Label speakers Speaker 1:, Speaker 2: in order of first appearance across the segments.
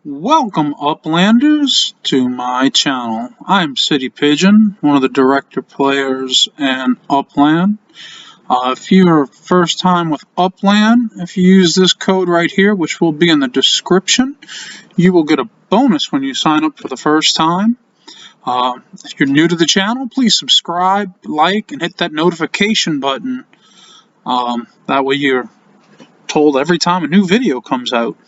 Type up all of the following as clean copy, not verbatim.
Speaker 1: Welcome, Uplanders, to my channel. I'm City Pigeon, one of the director players in Upland. If you're first time with Upland, if you use this code right here, which will be in the description, you will get a bonus when you sign up for the first time. If you're new to the channel, please subscribe, like, and hit that notification button. That way you're told every time a new video comes out.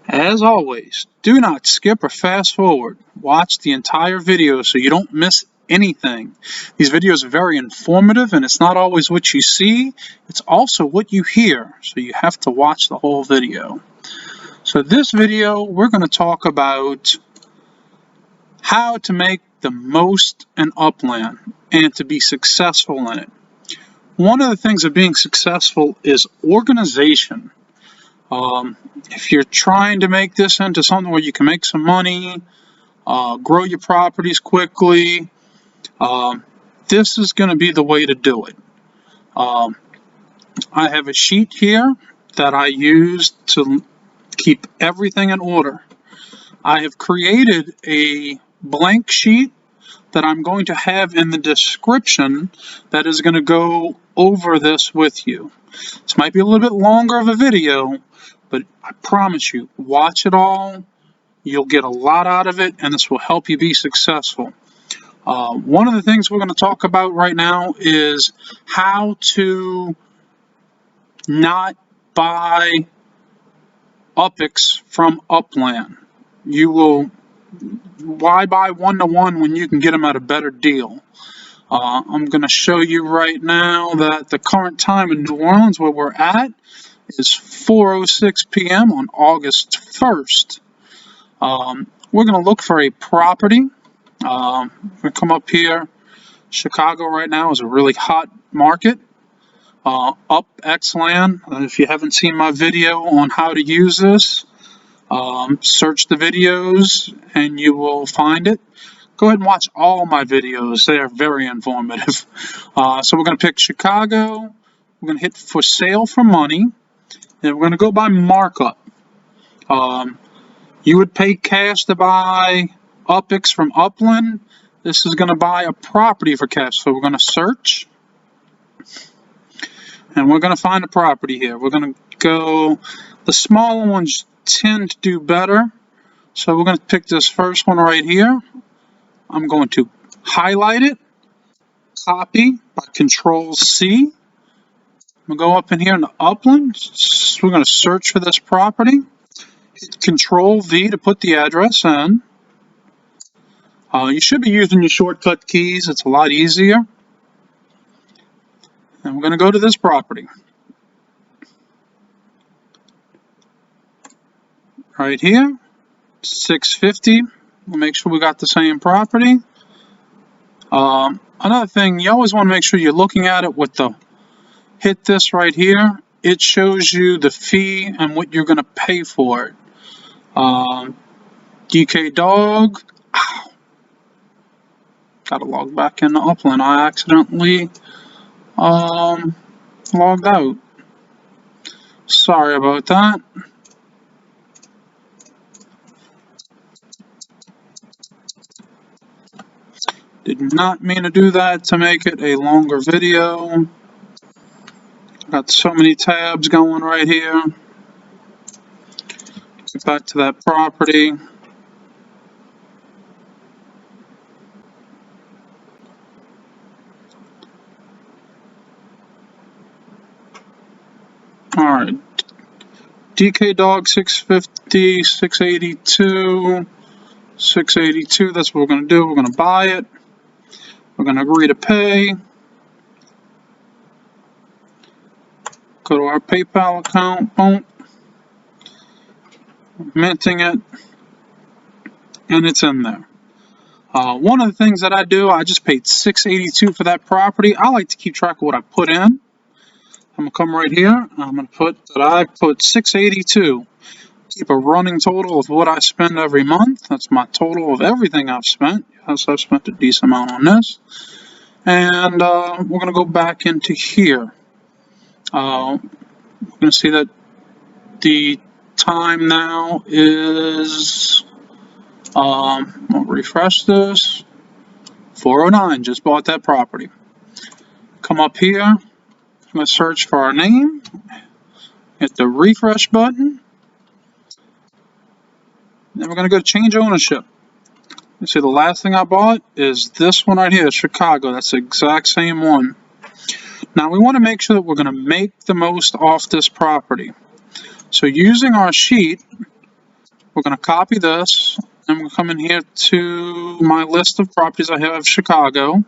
Speaker 1: As always, do not skip or fast forward. Watch the entire video so you don't miss anything. These videos are very informative, and it's not always what you see, it's also what you hear, so you have to watch the whole video. So this video, we're going to talk about how to make the most in Upland and to be successful in it. One of the things of being successful is organization. If you're trying to make this into something where you can make some money, grow your properties quickly, this is going to be the way to do it. I have a sheet here that I use to keep everything in order. I have created a blank sheet that I'm going to have in the description that is going to go over this with you. This might be a little bit longer of a video, but I promise you, watch it all. You'll get a lot out of it, and this will help you be successful. One of the things we're going to talk about right now is how to not buy UPX from Upland. Why buy one-to-one when you can get them at a better deal? I'm going to show you right now that the current time in New Orleans where we're at is 4:06 p.m. on August 1st. We're going to look for a property. We're going to come up here. Chicago right now is a really hot market. UPX Land. If you haven't seen my video on how to use this, search the videos and you will find it. Go ahead and watch all my videos. They are very informative. So we're going to pick Chicago. We're going to hit for sale for money. And we're going to go by markup. You would pay cash to buy UPX from Upland. This is going to buy a property for cash. So we're going to search. And we're going to find a property here. We're going to go, the smaller ones tend to do better. So we're going to pick this first one right here. I'm going to highlight it, copy by Control-C. We'll go up in here in the Upland. We're going to search for this property. Hit Control-V to put the address in. You should be using your shortcut keys. It's a lot easier. And we're going to go to this property. Right here, 650. We'll make sure we got the same property. Another thing, you always want to make sure you're looking at it with the, hit this right here. It shows you the fee and what you're going to pay for it. DK Dog. Got to log back into Upland. I accidentally logged out. Sorry about that. Did not mean to do that to make it a longer video. Got so many tabs going right here. Get back to that property. Alright. DK Dog 650, 682, 682. That's what we're going to do. We're going to buy it. We're going to agree to pay. Go to our PayPal account. Boom. Minting it. And it's in there. One of the things that I do, I just paid $682 for that property. I like to keep track of what I put in. I'm going to come right here. I'm going to put that I put $682. Keep a running total of what I spend every month. That's my total of everything I've spent. Yes, I've spent a decent amount on this. And we're going to go back into here. We're going to see that the time now is, I'll refresh this, 409, just bought that property. Come up here, I'm going to search for our name, hit the refresh button, then we're going to go to change ownership. You see the last thing I bought is this one right here, Chicago. That's the exact same one. Now we want to make sure that we're going to make the most off this property. So using our sheet, we're going to copy this, and we'll come in here to my list of properties I have Chicago,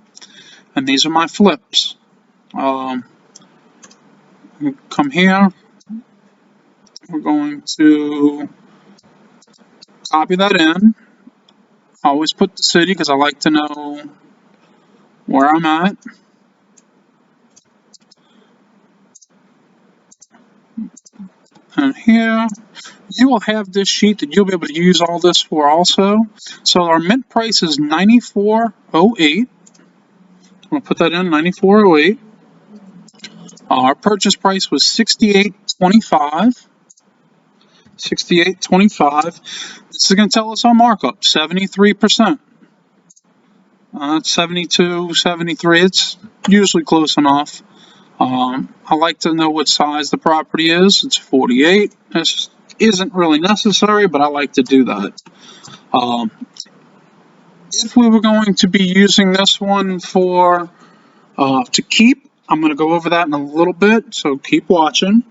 Speaker 1: and these are my flips. Come here, we're going to copy that in. I always put the city because I like to know where I'm at. And here, you will have this sheet that you'll be able to use all this for also. So our mint price is $94.08. I'm going to put that in, $94.08. Our purchase price was $68.25. $68.25. This is going to tell us our markup, 73%. That's 72, 73. It's usually close enough. I like to know what size the property is. It's 48. This isn't really necessary, but I like to do that. If we were going to be using this one for to keep, I'm going to go over that in a little bit, so keep watching.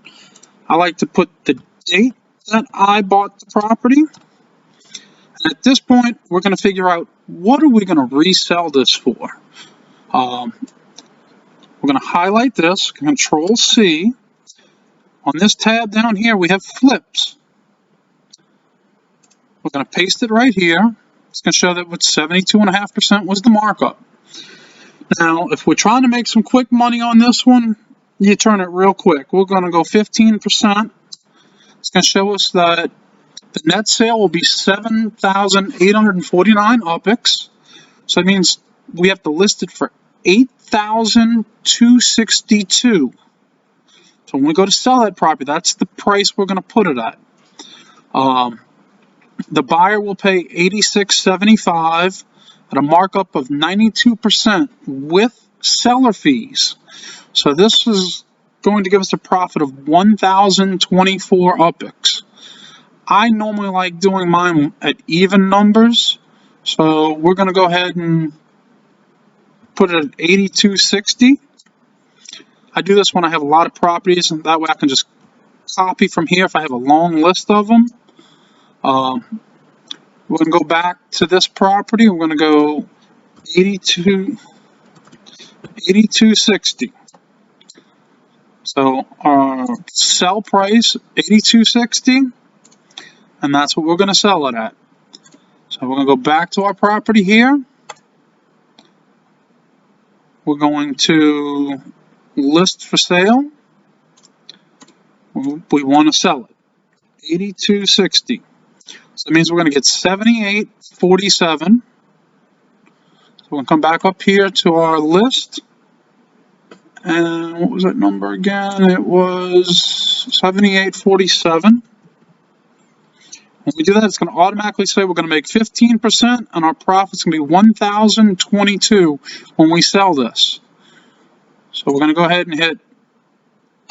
Speaker 1: I like to put the date that I bought the property. And at this point, we're going to figure out what are we going to resell this for. We're going to highlight this, Control C. On this tab down here, we have flips. We're going to paste it right here. It's going to show that what 72.5% was the markup. Now, if we're trying to make some quick money on this one, you turn it real quick. We're going to go 15%. It's going to show us that the net sale will be 7,849 UPX. So that means we have to list it for 8,262. So when we go to sell that property, that's the price we're going to put it at. The buyer will pay $86.75 at a markup of 92% with seller fees. So this is going to give us a profit of 1,024 UPX. I normally like doing mine at even numbers, so we're going to go ahead and put it at 82.60. I do this when I have a lot of properties, and that way I can just copy from here if I have a long list of them. We're going to go back to this property. We're going to go 82.60. So our sell price, 82.60, and that's what we're going to sell it at. So we're going to go back to our property here. We're going to list for sale. We want to sell it, 82.60. So that means we're going to get 78.47. So we're going to come back up here to our list. And what was that number again? It was 78.47. When we do that, it's going to automatically say we're going to make 15%, and our profit's going to be 1,022 when we sell this. So we're going to go ahead and hit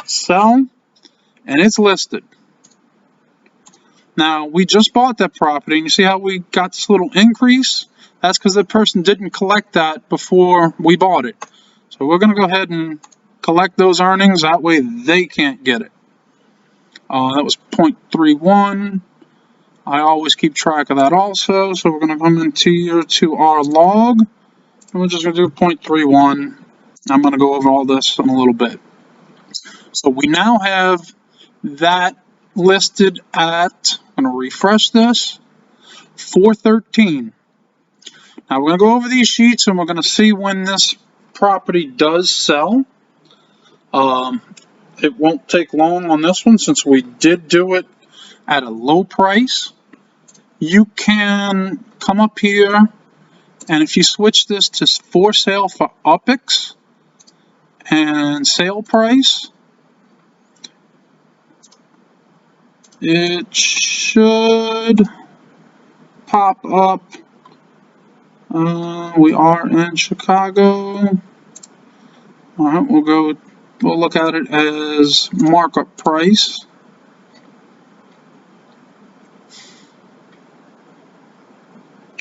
Speaker 1: sell, and it's listed. Now, we just bought that property, and you see how we got this little increase? That's because the person didn't collect that before we bought it. So we're going to go ahead and collect those earnings. That way they can't get it. That was 0.31. I always keep track of that also. So we're going to come into here to our log. And we're just going to do 0.31. I'm going to go over all this in a little bit. So we now have that listed at, I'm going to refresh this, 413. Now we're going to go over these sheets and we're going to see when this property does sell. It won't take long on this one since we did do it at a low price. You can come up here, and if you switch this to for sale for UPX and sale price, It should pop up. We are in Chicago. Alright, we'll look at it as markup price.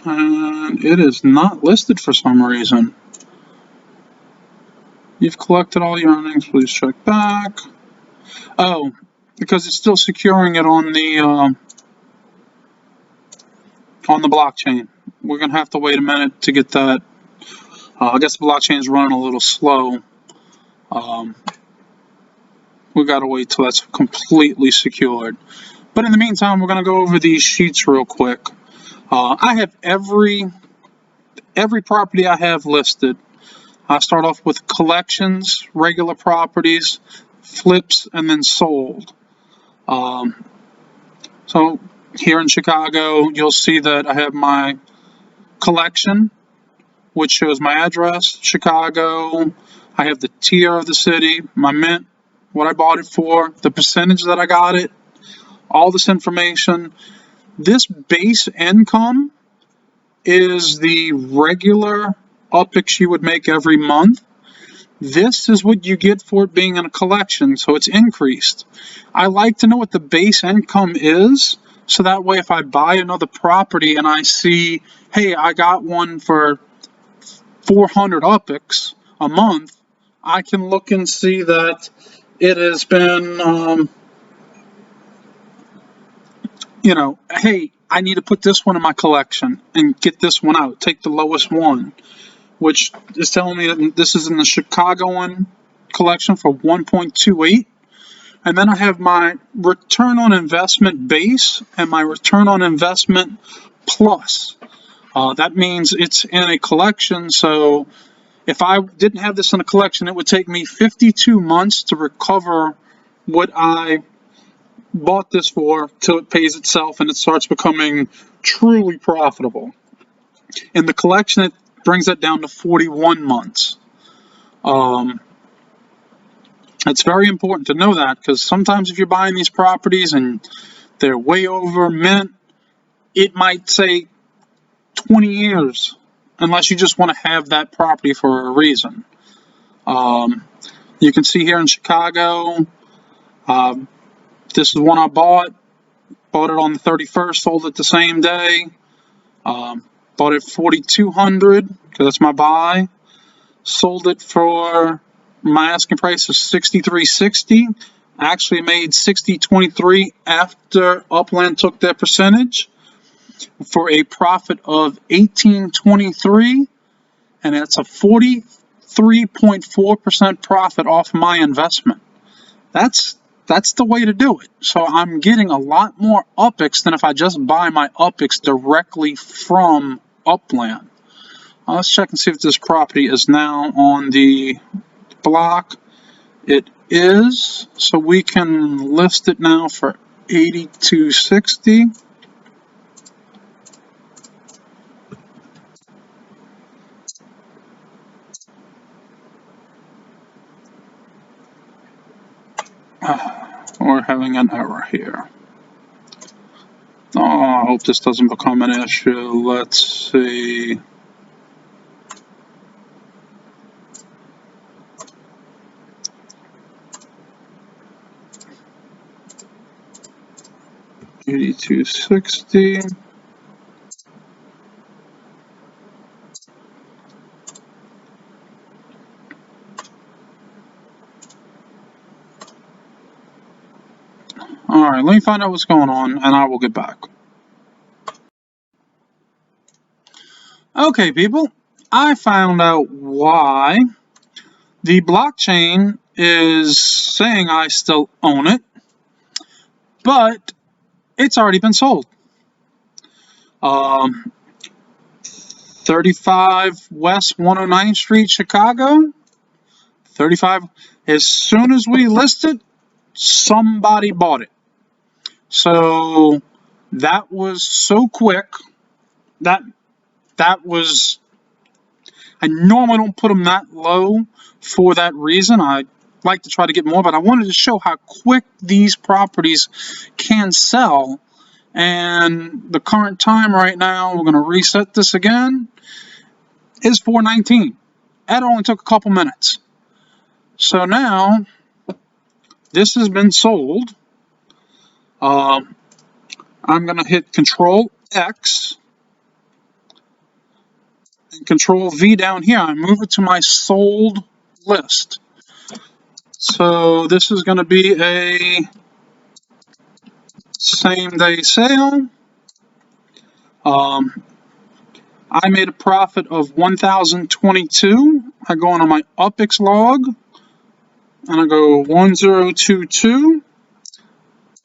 Speaker 1: And it is not listed for some reason. You've collected all your earnings, please check back. Oh, because it's still securing it on the blockchain. We're gonna have to wait a minute to get that. I guess the blockchain is running a little slow. We gotta wait till that's completely secured. But in the meantime, we're gonna go over these sheets real quick. I have every property I have listed. I start off with collections, regular properties, flips, and then sold. So here in Chicago, you'll see that I have my collection, which shows my address, Chicago. I have the tier of the city, my mint, what I bought it for, the percentage that I got it, all this information. This base income is the regular UPX you would make every month. This is what you get for it being in a collection, so it's increased. I like to know what the base income is, so that way if I buy another property and I see, hey, I got one for 400 UPX a month, I can look and see that it has been, hey, I need to put this one in my collection and get this one out, take the lowest one, which is telling me that this is in the Chicagoan collection for 1.28. And then I have my return on investment base and my return on investment plus. That means it's in a collection, so if I didn't have this in a collection, it would take me 52 months to recover what I bought this for till it pays itself and it starts becoming truly profitable. In the collection, it brings that down to 41 months. It's very important to know that, because sometimes if you're buying these properties and they're way over mint, it might say 20 years, unless you just want to have that property for a reason. You can see here in Chicago, this is one I bought it on the 31st, sold it the same day, bought it 4,200 because that's my buy, sold it for my asking price is 63.60. Actually made 60.23 after Upland took their percentage for a profit of 18.23, and it's a 43.4% profit off my investment. That's the way to do it. So I'm getting a lot more UPX than if I just buy my UPX directly from Upland. Let's check and see if this property is now on the block. It is, so we can list it now for 8260. We're having an error here. Oh, I hope this doesn't become an issue. Let's see. $82.60. Alright, let me find out what's going on and I will get back. Okay, people, I found out why the blockchain is saying I still own it, but it's already been sold. 35 West 109th Street, Chicago. 35. As soon as we listed, somebody bought it. So that was so quick. That was. I normally don't put them that low for that reason. I like to try to get more, but I wanted to show how quick these properties can sell. And the current time right now, we're going to reset this again, is 4:19. That only took a couple minutes. So now this has been sold. I'm going to hit Control X and Control V down here. I move it to my sold list. So this is going to be a same day sale. I made a profit of 1,022. I go into my UPX log and I go 1022,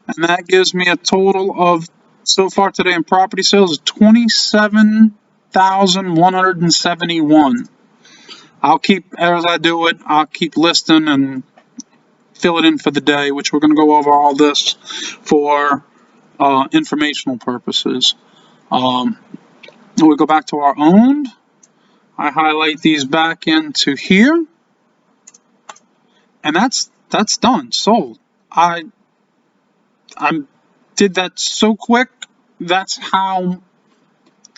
Speaker 1: and that gives me a total of, so far today in property sales, 27,171. I'll keep, as I do it, I'll keep listing and fill it in for the day, which we're going to go over all this for informational purposes. We go back to our owned. I highlight these back into here, and that's done, sold. I did that so quick. That's how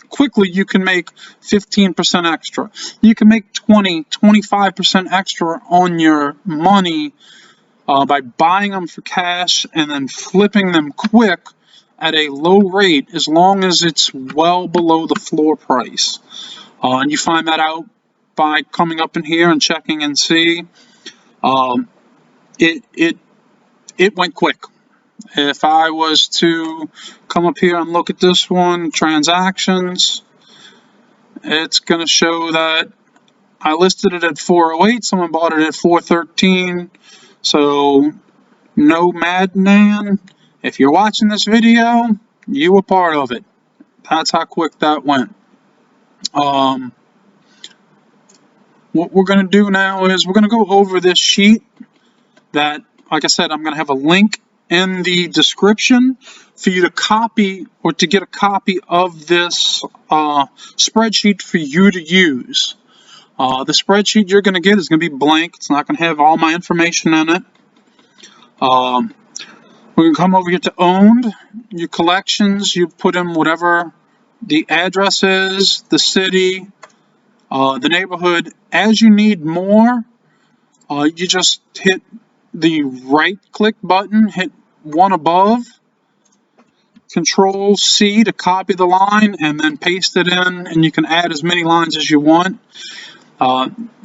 Speaker 1: quickly you can make 15% extra. You can make 25% extra on your money by buying them for cash and then flipping them quick at a low rate, as long as it's well below the floor price. And you find that out by coming up in here and checking and see. It went quick. If I was to come up here and look at this one, transactions, it's going to show that I listed it at 408. Someone bought it at 413. So no madman. If you're watching this video, you were part of it. That's how quick that went. What we're going to do now is we're going to go over this sheet that, like I said, I'm going to have a link in the description for you to copy, or to get a copy of this spreadsheet for you to use. The spreadsheet you're going to get is going to be blank. It's not going to have all my information in it. We can come over here to owned, your collections, you put in whatever the address is, the city, the neighborhood. As you need more, you just hit the right click button, hit one above, Control C to copy the line, and then paste it in, and you can add as many lines as you want.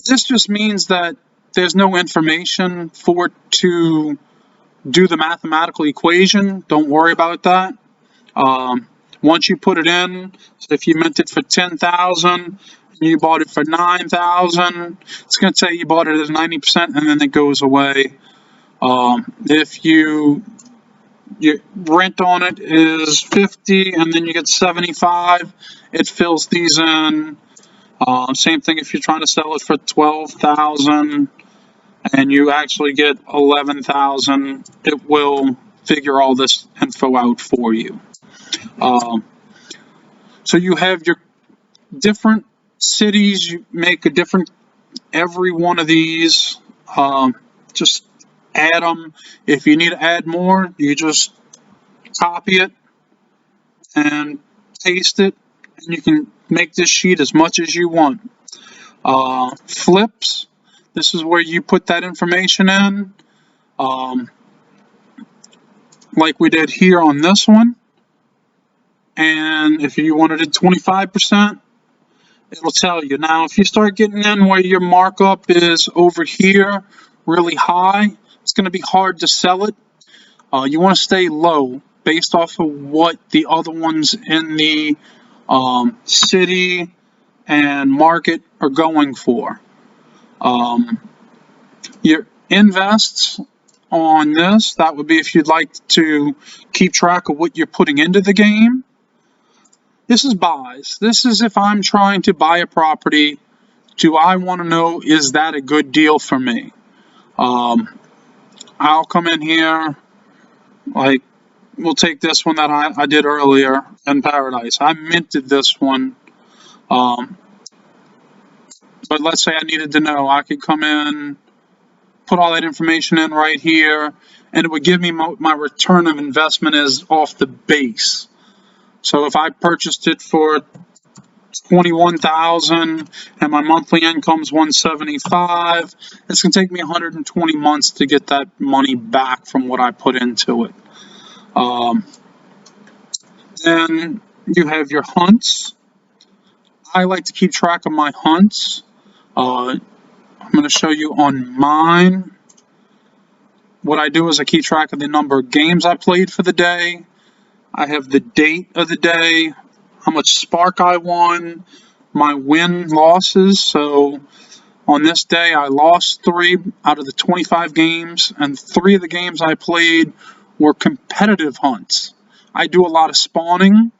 Speaker 1: This just means that there's no information for it to do the mathematical equation. Don't worry about that. Once you put it in, so if you meant it for 10,000 and you bought it for 9,000, it's going to say you bought it at 90%, and then it goes away. If your rent on it is 50 and then you get 75, it fills these in. Same thing if you're trying to sell it for 12,000 and you actually get 11,000, it will figure all this info out for you. So you have your different cities. You make a different, every one of these. Just add them. If you need to add more, you just copy it and paste it, and you can make this sheet as much as you want. Flips, this is where you put that information in, like we did here on this one. And if you wanted it 25%, it'll tell you. Now, if you start getting in where your markup is over here really high, it's going to be hard to sell it. You want to stay low based off of what the other ones in the city and market are going for. Your invests on this, that would be if you'd like to keep track of what you're putting into the game. This is buys. This is if I'm trying to buy a property, do I want to know, is that a good deal for me? I'll come in here, like, we'll take this one that I did earlier in Paradise. I minted this one. But let's say I needed to know, I could come in put all that information in right here, and it would give me my return of investment is off the base. So if I purchased it for $21,000 and my monthly income is $175, it's going to take me 120 months to get that money back from what I put into it. Then you have your hunts. I like to keep track of my hunts. I'm going to show you on mine. What I do is I keep track of the number of games I played for the day. I have the date of the day, how much spark I won, my win losses. So on this day I lost 3 out of the 25 games, and 3 of the games I played were competitive hunts. I do a lot of spawning.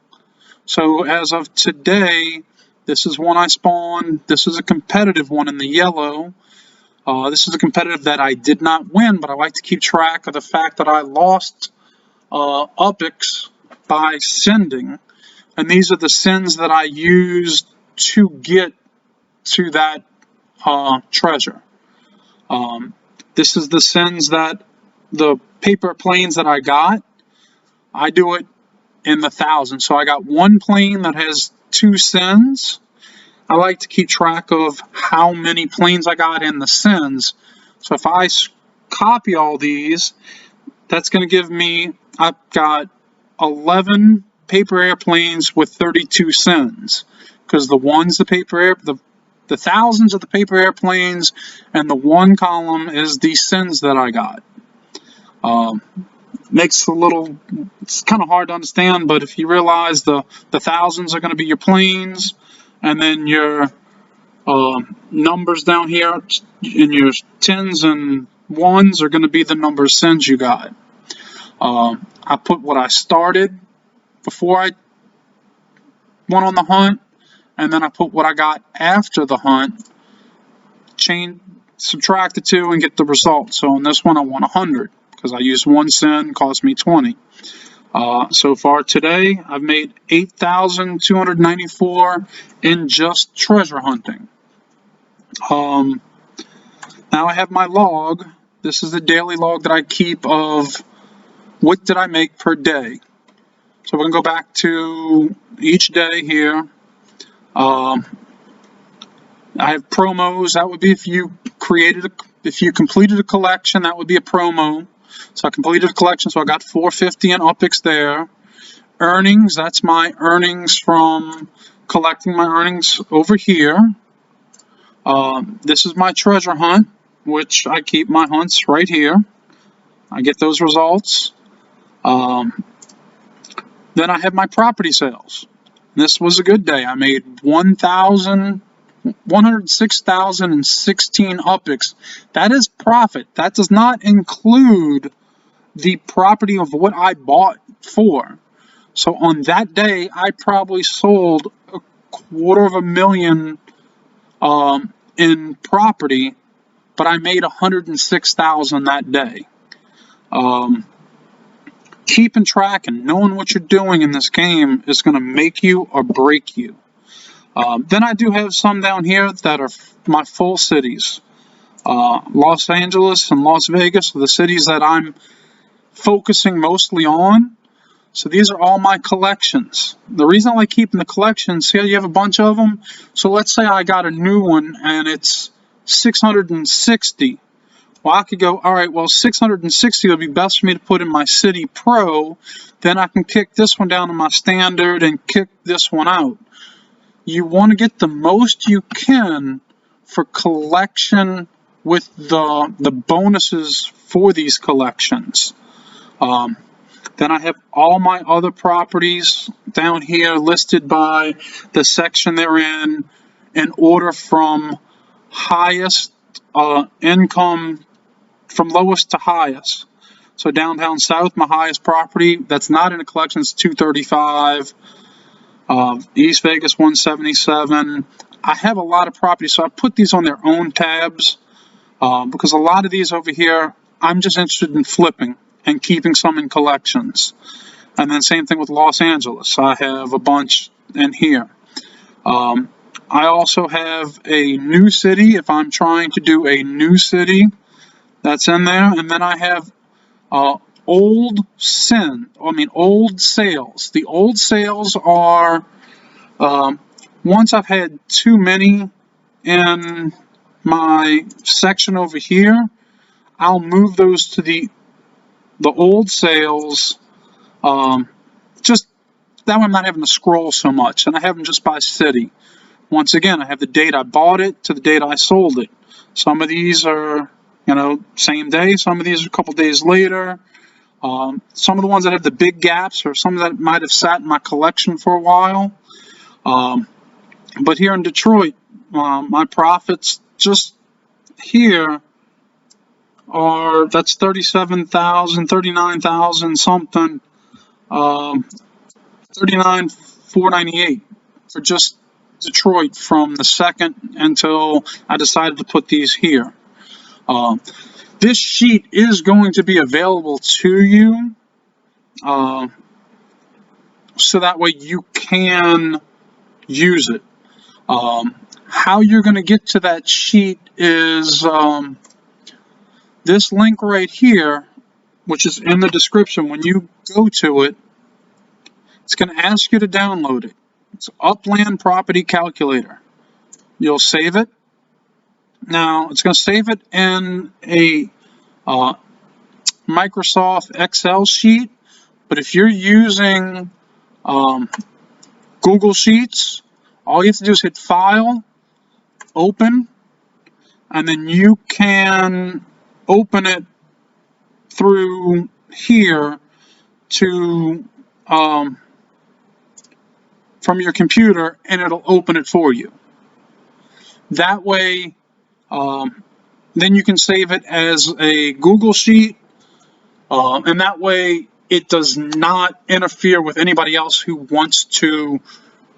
Speaker 1: So as of today, this is one I spawned. This is a competitive one in the yellow. This is a competitive that I did not win, but I like to keep track of the fact that I lost UPX by sending. And these are the sends that I used to get to that treasure. This is the sends that the paper planes that I got. I do it in the thousands. So I got 1 plane that has 2 sends. I like to keep track of how many planes I got in the sends. So if I copy all these, that's going to give me, I've got 11 paper airplanes with 32 sends. Because the ones, the thousands of the paper airplanes, and the 1 column is the sends that I got. It's kind of hard to understand, but if you realize the thousands are going to be your planes, and then your numbers down here in your 10s and 1s are going to be the number of sends you got. I put what I started before I went on the hunt, and then I put what I got after the hunt, subtract the 2 and get the result. So on this one I won 100 because I used 1 send, cost me 20. So far today I've made 8,294 in just treasure hunting. Now I have my log. This is the daily log that I keep of what did I make per day. So we're going to go back to each day here. I have promos. That would be if you completed a collection, that would be a promo. So I completed a collection, so I got 450 in UPX there. Earnings, that's my earnings from collecting my earnings over here. This is my treasure hunt, which I keep my hunts right here. I get those results. Then I have my property sales. This was a good day. I made 106,016 UPX. That is profit. That does not include the property of what I bought for. So on that day, I probably sold $250,000 in property, but I made 106,000 that day. Keeping track and knowing what you're doing in this game is going to make you or break you. Then I do have some down here that are my full cities. Los Angeles and Las Vegas are the cities that I'm focusing mostly on. So these are all my collections. The reason I like keeping the collections, see how you have a bunch of them? So let's say I got a new one and it's 660. Well, I could go, all right, well, 660 would be best for me to put in my City Pro. Then I can kick this one down to my Standard and kick this one out. You want to get the most you can for collection with the bonuses for these collections. Then I have all my other properties down here listed by the section they're in order from highest income, from lowest to highest. So downtown south, my highest property that's not in a collection is 235. East Vegas 177. I have a lot of properties, so I put these on their own tabs because a lot of these over here, I'm just interested in flipping and keeping some in collections. And then same thing with Los Angeles. I have a bunch in here. I also have a new city. If I'm trying to do a new city, That's in there. And then I have old sales. The old sales are once I've had too many in my section over here, I'll move those to the old sales. Just that way I'm not having to scroll so much, and I have them just by city. Once again, I have the date I bought it to the date I sold it. Some of these are, same day. Some of these are a couple days later. Some of the ones that have the big gaps are some that might have sat in my collection for a while. But here in Detroit, my profits just here that's 37,000, 39,000 something, 39,498 for just Detroit from the 2nd until I decided to put these here. This sheet is going to be available to you, so that way you can use it. How you're going to get to that sheet is this link right here, which is in the description. When you go to it, it's going to ask you to download it. It's UPLAND Property Calculator. You'll save it. Now, it's going to save it in a Microsoft Excel sheet, but if you're using Google Sheets, all you have to do is hit File, Open, and then you can open it through here to from your computer, and it'll open it for you. That way, then you can save it as a Google Sheet, and that way it does not interfere with anybody else who wants to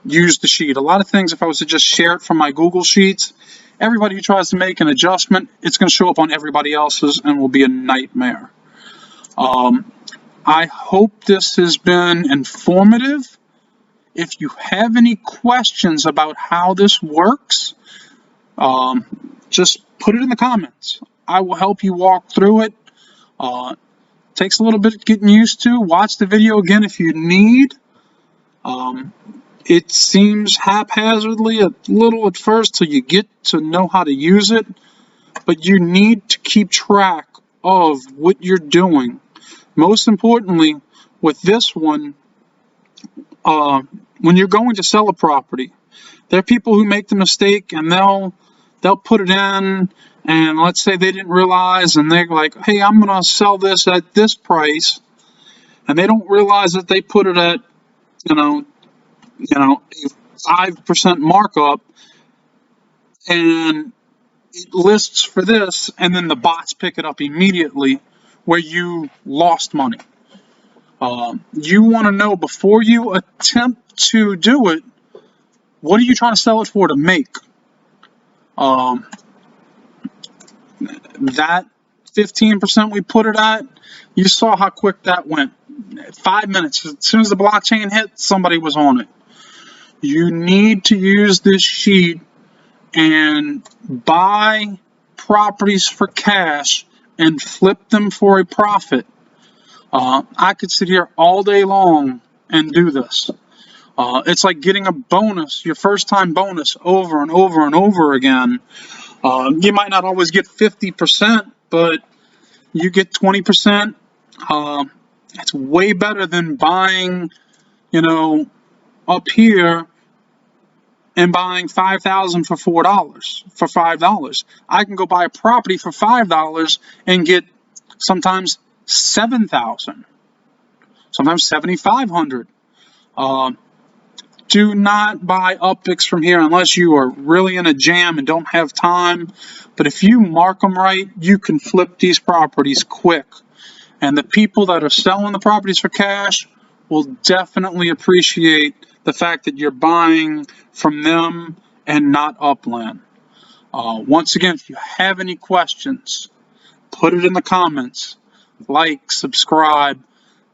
Speaker 1: use the sheet. A lot of things, if I was to just share it from my Google Sheets, everybody who tries to make an adjustment, it's going to show up on everybody else's and will be a nightmare. I hope this has been informative. If you have any questions about how this works, just put it in the comments. I will help you walk through it. Takes a little bit getting used to. Watch the video again if you need. It seems haphazardly a little at first till you get to know how to use it, but you need to keep track of what you're doing. Most importantly, with this one, when you're going to sell a property, there are people who make the mistake and they'll put it in, and let's say they didn't realize, and they're like, hey, I'm going to sell this at this price, and they don't realize that they put it at, a 5% markup, and it lists for this, and then the bots pick it up immediately where you lost money. You want to know before you attempt to do it, what are you trying to sell it for to make? That 15% we put it at, you saw how quick that went. 5 minutes. As soon as the blockchain hit, somebody was on it. You need to use this sheet and buy properties for cash and flip them for a profit. I could sit here all day long and do this. It's like getting a bonus, your first time bonus, over and over and over again. You might not always get 50%, but you get 20%. It's way better than buying, up here and buying 5,000 for $4, for $5. I can go buy a property for $5 and get sometimes 7,000, sometimes 7,500. Do not buy UPX from here unless you are really in a jam and don't have time. But if you mark them right, you can flip these properties quick. And the people that are selling the properties for cash will definitely appreciate the fact that you're buying from them and not UPLAND. Once again, if you have any questions, put it in the comments. Like, subscribe,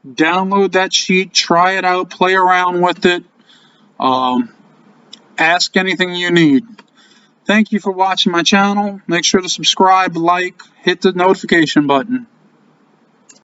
Speaker 1: download that sheet, try it out, play around with it. Ask anything you need. Thank you for watching my channel. Make sure to subscribe, like, hit the notification button.